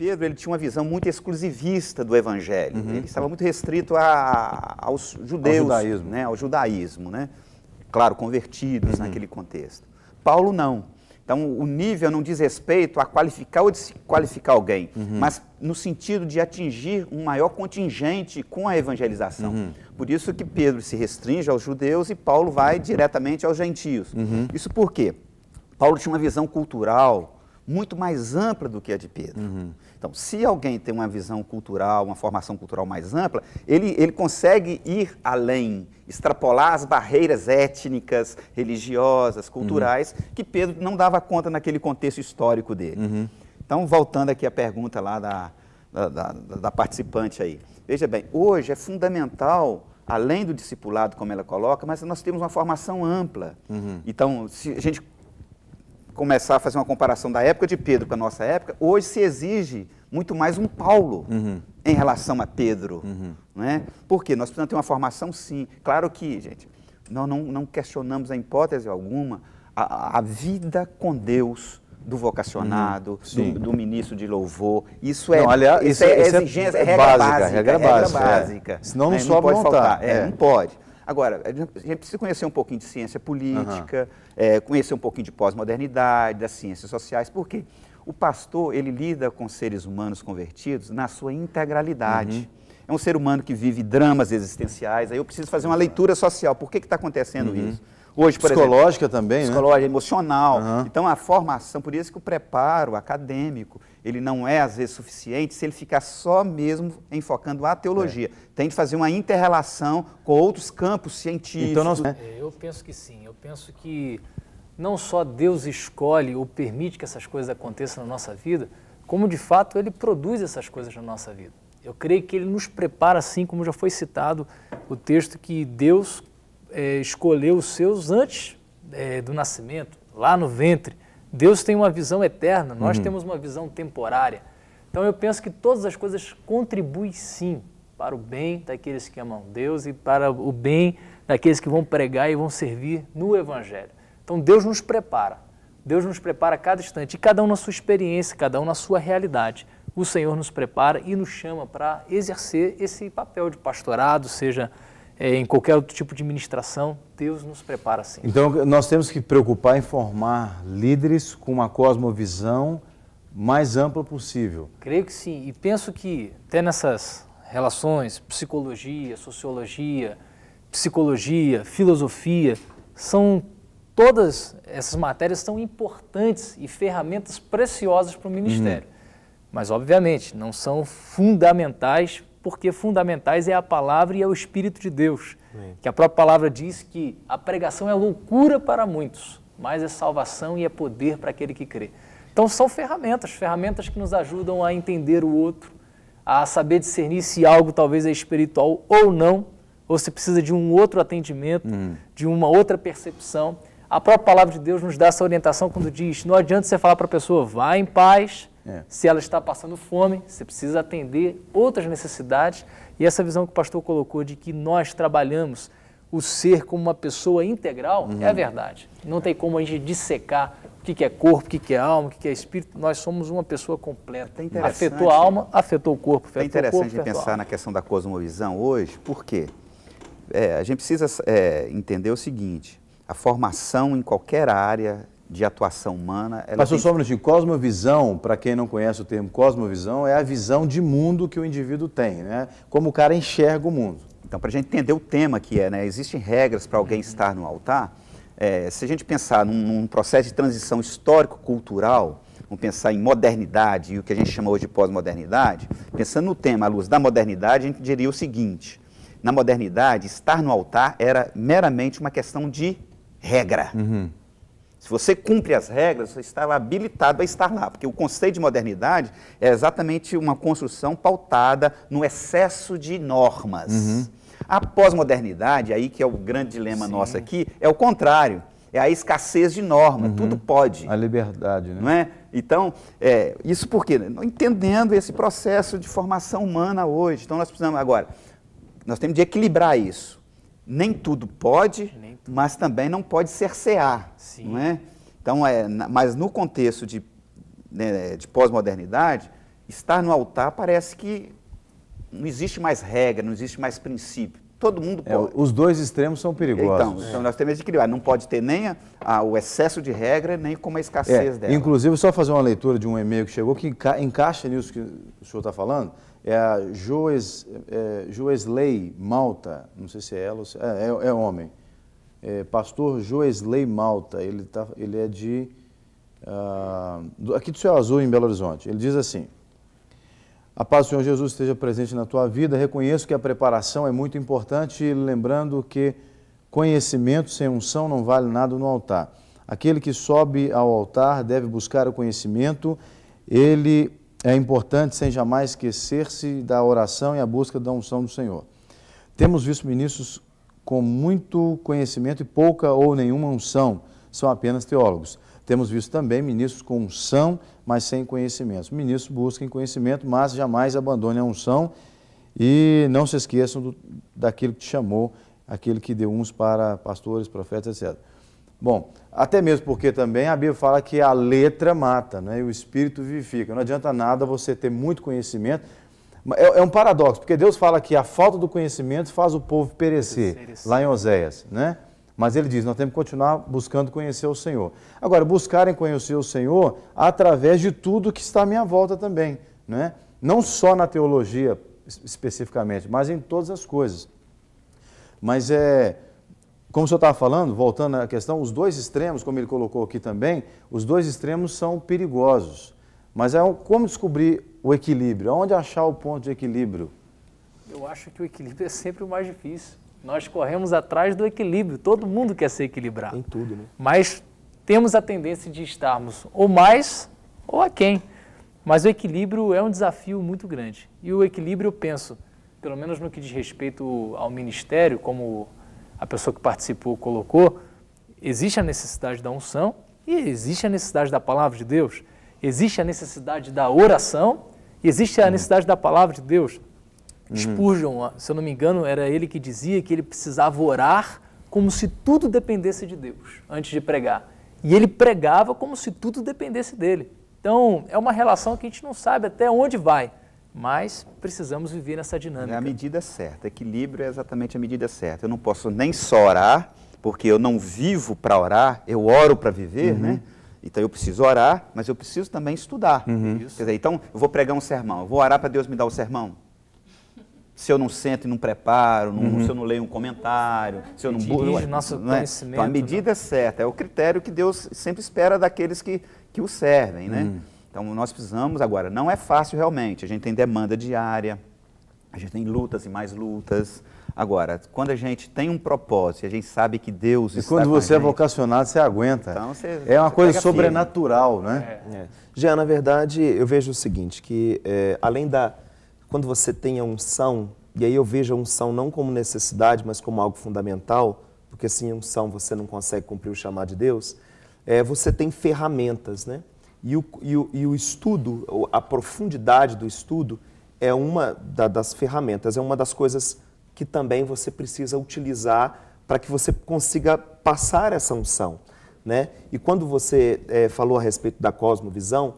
Pedro ele tinha uma visão muito exclusivista do Evangelho. Ele estava muito restrito aos judeus, ao judaísmo, né? Ao judaísmo, né? Claro, convertidos naquele contexto. Paulo não. Então, o nível não diz respeito a qualificar ou desqualificar alguém, mas no sentido de atingir um maior contingente com a evangelização. Por isso que Pedro se restringe aos judeus e Paulo vai diretamente aos gentios. Isso por quê? Paulo tinha uma visão cultural muito mais ampla do que a de Pedro. Então, se alguém tem uma visão cultural, uma formação cultural mais ampla, ele consegue ir além, extrapolar as barreiras étnicas, religiosas, culturais, que Pedro não dava conta naquele contexto histórico dele. Então, voltando aqui à pergunta lá da participante aí. Veja bem, hoje é fundamental, além do discipulado, como ela coloca, mas nós temos uma formação ampla. Então, se a gente começar a fazer uma comparação da época de Pedro com a nossa época, hoje se exige muito mais um Paulo em relação a Pedro. Não é? Por quê? Nós precisamos ter uma formação, sim. Claro que, gente, nós não questionamos a hipótese alguma a vida com Deus do vocacionado, do ministro de louvor. Isso é, isso é exigência, é regra básica. Senão não sobe pode faltar. Não pode. Agora, a gente precisa conhecer um pouquinho de ciência política, conhecer um pouquinho de pós-modernidade, das ciências sociais. Por quê? O pastor, ele lida com seres humanos convertidos na sua integralidade. É um ser humano que vive dramas existenciais. Aí eu preciso fazer uma leitura social. Por que está acontecendo isso? Hoje, por psicológica exemplo, também, psicológica, né? Emocional. Então, a formação, por isso que o preparo acadêmico, ele não é, às vezes, suficiente se ele ficar só mesmo enfocando a teologia. Tem de fazer uma inter-relação com outros campos científicos. Então, eu penso que sim. Eu penso que não só Deus escolhe ou permite que essas coisas aconteçam na nossa vida, como, de fato, Ele produz essas coisas na nossa vida. Eu creio que Ele nos prepara, assim como já foi citado o texto que Deus escolheu os seus antes do nascimento, lá no ventre. Deus tem uma visão eterna, nós temos uma visão temporária. Então eu penso que todas as coisas contribuem sim para o bem daqueles que amam Deus e para o bem daqueles que vão pregar e vão servir no Evangelho. Então Deus nos prepara a cada instante, e cada um na sua experiência, cada um na sua realidade. O Senhor nos prepara e nos chama para exercer esse papel de pastorado, seja em qualquer outro tipo de ministração, Deus nos prepara sim. Então, nós temos que preocupar em formar líderes com uma cosmovisão mais ampla possível. Creio que sim, e penso que até nessas relações, psicologia, sociologia, filosofia, todas essas matérias são importantes e ferramentas preciosas para o ministério. Mas, obviamente, não são fundamentais, porque fundamentais é a palavra e é o Espírito de Deus. Que a própria palavra diz que a pregação é loucura para muitos, mas é salvação e é poder para aquele que crê. Então são ferramentas que nos ajudam a entender o outro, a saber discernir se algo talvez é espiritual ou não, ou se precisa de um outro atendimento, de uma outra percepção. A própria palavra de Deus nos dá essa orientação quando diz, não adianta você falar para a pessoa, vá em paz. Se ela está passando fome, você precisa atender outras necessidades. E essa visão que o pastor colocou de que nós trabalhamos o ser como uma pessoa integral é a verdade. Não tem como a gente dissecar o que é corpo, o que é alma, o que é espírito. Nós somos uma pessoa completa. Afetou a alma, afetou o corpo. É interessante pensar na questão da cosmovisão hoje, por quê? A gente precisa entender o seguinte, a formação em qualquer área de atuação humana... Pastor, só um minutinho, cosmovisão, para quem não conhece o termo cosmovisão, é a visão de mundo que o indivíduo tem, né? Como o cara enxerga o mundo. Então, para a gente entender o tema que né? Existem regras para alguém estar no altar. Se a gente pensar num processo de transição histórico-cultural, vamos pensar em modernidade e o que a gente chama hoje de pós-modernidade, pensando no tema à luz da modernidade, a gente diria o seguinte, na modernidade, estar no altar era meramente uma questão de regra. Se você cumpre as regras, você estava habilitado a estar lá, porque o conceito de modernidade é exatamente uma construção pautada no excesso de normas. A pós-modernidade, aí que é o grande dilema nosso aqui, é o contrário, é a escassez de norma, tudo pode. A liberdade, né? Não é? Então, isso por quê? Entendendo esse processo de formação humana hoje. Então, nós precisamos agora, nós temos de equilibrar isso. Nem tudo pode, mas também não pode cercear, não é? Então, mas no contexto de pós-modernidade, estar no altar parece que não existe mais regra, não existe mais princípio. Todo mundo pode. Os dois extremos são perigosos. Então nós temos que equilibrar. Não pode ter nem o excesso de regra, nem como a escassez dela. Inclusive, só fazer uma leitura de um e-mail que chegou, que encaixa nisso que o senhor está falando, é a Joesley Malta, não sei se é ela ou se é homem, pastor Joesley Malta, ele é de, aqui do Céu Azul, em Belo Horizonte. Ele diz assim: a paz do Senhor Jesus esteja presente na tua vida. Reconheço que a preparação é muito importante, lembrando que conhecimento sem unção não vale nada no altar. Aquele que sobe ao altar deve buscar o conhecimento. Ele é importante sem jamais esquecer-se da oração e a busca da unção do Senhor. Temos visto ministros com muito conhecimento e pouca ou nenhuma unção, são apenas teólogos. Temos visto também ministros com unção, mas sem conhecimento. Ministros busquem conhecimento, mas jamais abandonem a unção e não se esqueçam daquilo que te chamou, aquele que deu uns para pastores, profetas, etc. Bom, até mesmo porque também a Bíblia fala que a letra mata, né, e o espírito vivifica. Não adianta nada você ter muito conhecimento. É um paradoxo, porque Deus fala que a falta do conhecimento faz o povo perecer, lá em Oséias, né? Mas ele diz, nós temos que continuar buscando conhecer o Senhor. Agora, buscarem conhecer o Senhor através de tudo que está à minha volta também, né? Não só na teologia especificamente, mas em todas as coisas. Mas como o senhor estava falando, voltando à questão, os dois extremos, como ele colocou aqui também, os dois extremos são perigosos. Mas como descobrir o equilíbrio? Onde achar o ponto de equilíbrio? Eu acho que o equilíbrio é sempre o mais difícil. Nós corremos atrás do equilíbrio, todo mundo quer ser equilibrado. Em tudo, né? Mas temos a tendência de estarmos ou mais ou aquém. Mas o equilíbrio é um desafio muito grande. E o equilíbrio, eu penso, pelo menos no que diz respeito ao ministério, como a pessoa que participou colocou, existe a necessidade da unção e existe a necessidade da palavra de Deus. Existe a necessidade da oração e existe a necessidade da palavra de Deus. Spurgeon, se eu não me engano, era ele que dizia que ele precisava orar como se tudo dependesse de Deus, antes de pregar. E ele pregava como se tudo dependesse dele. Então, é uma relação que a gente não sabe até onde vai, mas precisamos viver nessa dinâmica. É a medida certa, equilíbrio é exatamente a medida certa. Eu não posso nem só orar, porque eu não vivo para orar, eu oro para viver, né? Então eu preciso orar, mas eu preciso também estudar. Quer dizer, então eu vou pregar um sermão, eu vou orar para Deus me dar o sermão. Se eu não sento e não preparo, se eu não leio um comentário, se eu não dirige nosso conhecimento. Então a medida certa é o critério que Deus sempre espera daqueles que o servem, né? Então nós precisamos, agora, não é fácil realmente, a gente tem demanda diária, a gente tem lutas e mais lutas. Agora, quando a gente tem um propósito, a gente sabe que Deus está com a gente. E quando você é vocacionado, você aguenta. Então, é uma coisa sobrenatural, né? Já, na verdade, eu vejo o seguinte, que além quando você tem a unção, e aí eu vejo a unção não como necessidade, mas como algo fundamental, porque sem unção você não consegue cumprir o chamado de Deus, você tem ferramentas, né? E o estudo, a profundidade do estudo é uma das ferramentas, é uma das coisas que também você precisa utilizar para que você consiga passar essa unção, né? E quando você falou a respeito da cosmovisão,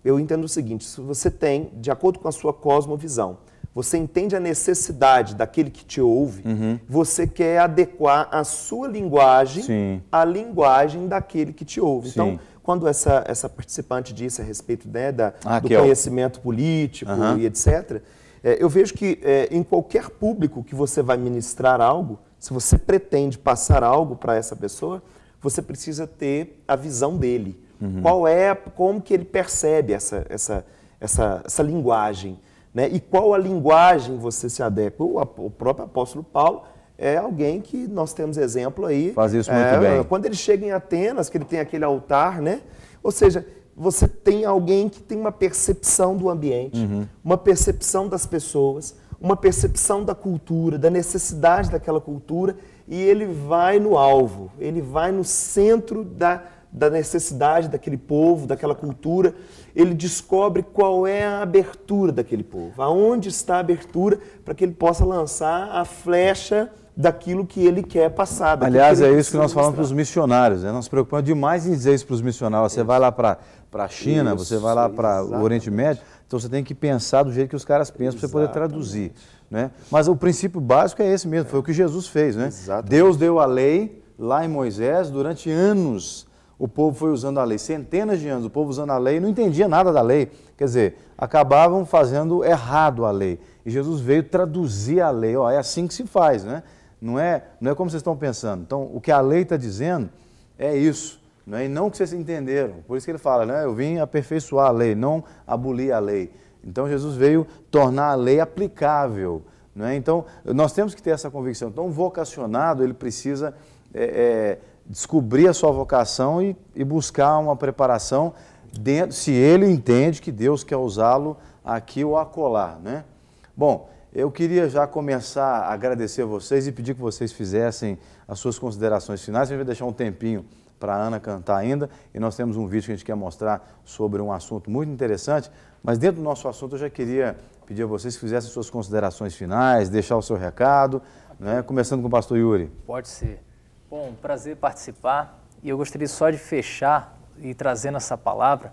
eu entendo o seguinte, se você tem, de acordo com a sua cosmovisão, você entende a necessidade daquele que te ouve, você quer adequar a sua linguagem à linguagem daquele que te ouve. Sim. Então, quando essa participante disse a respeito, né, do conhecimento político e etc., eu vejo que em qualquer público que você vai ministrar algo, se você pretende passar algo para essa pessoa, você precisa ter a visão dele. Como que ele percebe essa linguagem, né? E qual a linguagem você se adequa? O próprio apóstolo Paulo é alguém que nós temos exemplo aí. Faz isso muito bem. Quando ele chega em Atenas, que ele tem aquele altar, né? Ou seja, você tem alguém que tem uma percepção do ambiente, uma percepção das pessoas, uma percepção da cultura, da necessidade daquela cultura, e ele vai no alvo, ele vai no centro da necessidade daquele povo, daquela cultura, ele descobre qual é a abertura daquele povo, aonde está a abertura para que ele possa lançar a flecha daquilo que ele quer passar. Aliás, é isso que nós falamos para os missionários, né? Nós nos preocupamos demais em dizer isso para os missionários. Você vai lá para a China, você vai lá para o Oriente Médio, Então você tem que pensar do jeito que os caras pensam para você poder traduzir. Né? Mas o princípio básico é esse mesmo, foi o que Jesus fez. Né? Deus deu a lei lá em Moisés, durante anos o povo foi usando a lei, centenas de anos o povo usando a lei e não entendia nada da lei. Quer dizer, acabavam fazendo errado a lei. E Jesus veio traduzir a lei. Ó, é assim que se faz, né? Não é como vocês estão pensando. Então, o que a lei está dizendo é isso, né? E não o que vocês entenderam. Por isso que ele fala, né? Eu vim aperfeiçoar a lei, não abolir a lei. Então, Jesus veio tornar a lei aplicável, né? Então, nós temos que ter essa convicção. Então, o vocacionado, ele precisa descobrir a sua vocação e buscar uma preparação dentro, se ele entende que Deus quer usá-lo aqui ou acolá, né? Bom, eu queria já começar a agradecer a vocês e pedir que vocês fizessem as suas considerações finais. A gente vai deixar um tempinho para a Ana cantar ainda e nós temos um vídeo que a gente quer mostrar sobre um assunto muito interessante, mas dentro do nosso assunto eu já queria pedir a vocês que fizessem suas considerações finais, deixar o seu recado, né? Começando com o pastor Yuri. Pode ser. Bom, prazer participar e eu gostaria só de fechar e trazendo essa palavra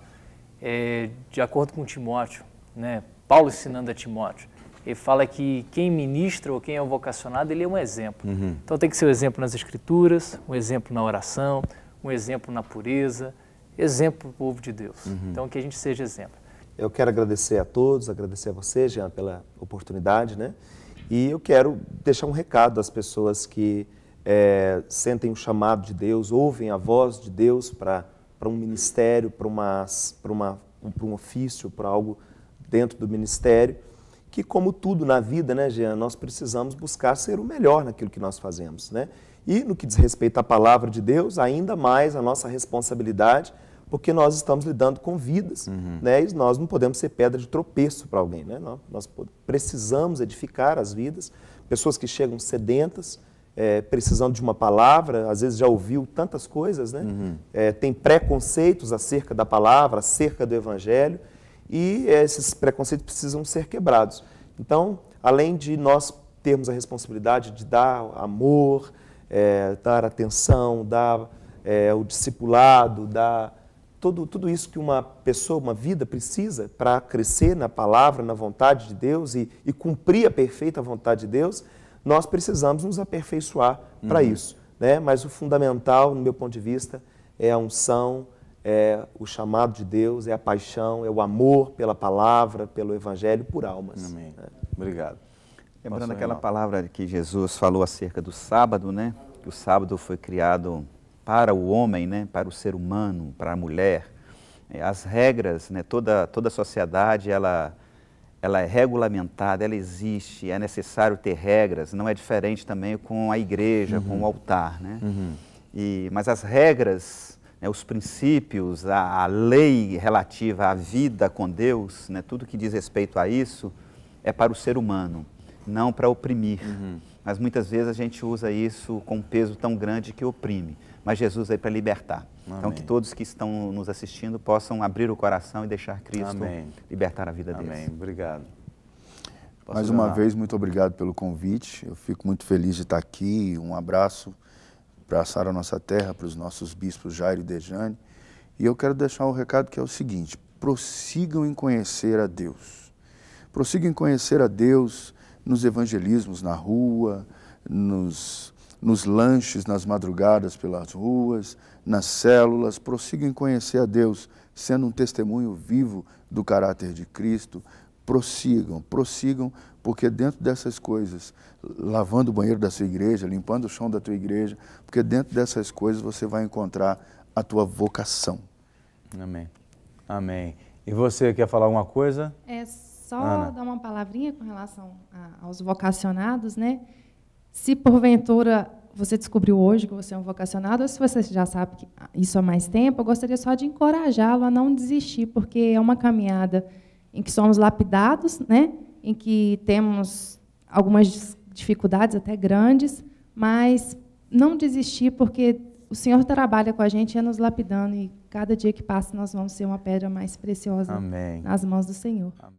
de acordo com Timóteo, né? Paulo ensinando a Timóteo. Ele fala que quem ministra ou quem é o vocacionado, ele é um exemplo. Então tem que ser um exemplo nas escrituras, um exemplo na oração, um exemplo na pureza, exemplo para o povo de Deus. Então que a gente seja exemplo. Eu quero agradecer a todos, agradecer a você, Jean, pela oportunidade, né? E eu quero deixar um recado às pessoas que sentem o chamado de Deus, ouvem a voz de Deus para um ministério, para um ofício, para algo dentro do ministério, que como tudo na vida, né, Jean, nós precisamos buscar ser o melhor naquilo que nós fazemos, né? E no que diz respeito à palavra de Deus, ainda mais a nossa responsabilidade, porque nós estamos lidando com vidas, né? E nós não podemos ser pedra de tropeço para alguém, né? Nós precisamos edificar as vidas, pessoas que chegam sedentas, precisando de uma palavra, às vezes já ouviu tantas coisas, né? Tem preconceitos acerca da palavra, acerca do evangelho, e esses preconceitos precisam ser quebrados. Então, além de nós termos a responsabilidade de dar amor, dar atenção, dar o discipulado, dar tudo isso que uma pessoa, uma vida precisa para crescer na palavra, na vontade de Deus e cumprir a perfeita vontade de Deus, nós precisamos nos aperfeiçoar para isso, né? Mas o fundamental, no meu ponto de vista, é a unção, é o chamado de Deus, é a paixão, é o amor pela palavra, pelo evangelho, por almas. Amém. Obrigado. Lembrando aquela palavra que Jesus falou acerca do sábado, né? Que o sábado foi criado para o homem, né? Para o ser humano, para a mulher. As regras, né? Toda a sociedade, ela é regulamentada, ela existe, é necessário ter regras, não é diferente também com a igreja, com o altar, né? Mas as regras, né, os princípios, a lei relativa à vida com Deus, né, tudo que diz respeito a isso é para o ser humano, não para oprimir. Mas muitas vezes a gente usa isso com um peso tão grande que oprime. Mas Jesus veio para libertar. Amém. Então que todos que estão nos assistindo possam abrir o coração e deixar Cristo libertar a vida deles. Amém. Obrigado. Mais uma vez, muito obrigado pelo convite. Eu fico muito feliz de estar aqui. Um abraço para a Sara Nossa Terra, para os nossos bispos Jairo e Dejane. E eu quero deixar um recado que é o seguinte: prossigam em conhecer a Deus. Prossigam em conhecer a Deus nos evangelismos na rua, nos lanches, nas madrugadas pelas ruas, nas células. Prossigam em conhecer a Deus, sendo um testemunho vivo do caráter de Cristo. Prossigam, porque dentro dessas coisas, lavando o banheiro da sua igreja, limpando o chão da tua igreja, porque dentro dessas coisas você vai encontrar a tua vocação. Amém. Amém. E você quer falar alguma coisa? Só Ana, dar uma palavrinha com relação aos vocacionados, né? Se porventura você descobriu hoje que você é um vocacionado, ou se você já sabe que isso há mais tempo, eu gostaria só de encorajá-lo a não desistir, porque é uma caminhada em que somos lapidados, né? Em que temos algumas dificuldades até grandes, mas não desistir, porque o Senhor trabalha com a gente, nos lapidando, e cada dia que passa nós vamos ser uma pedra mais preciosa nas mãos do Senhor.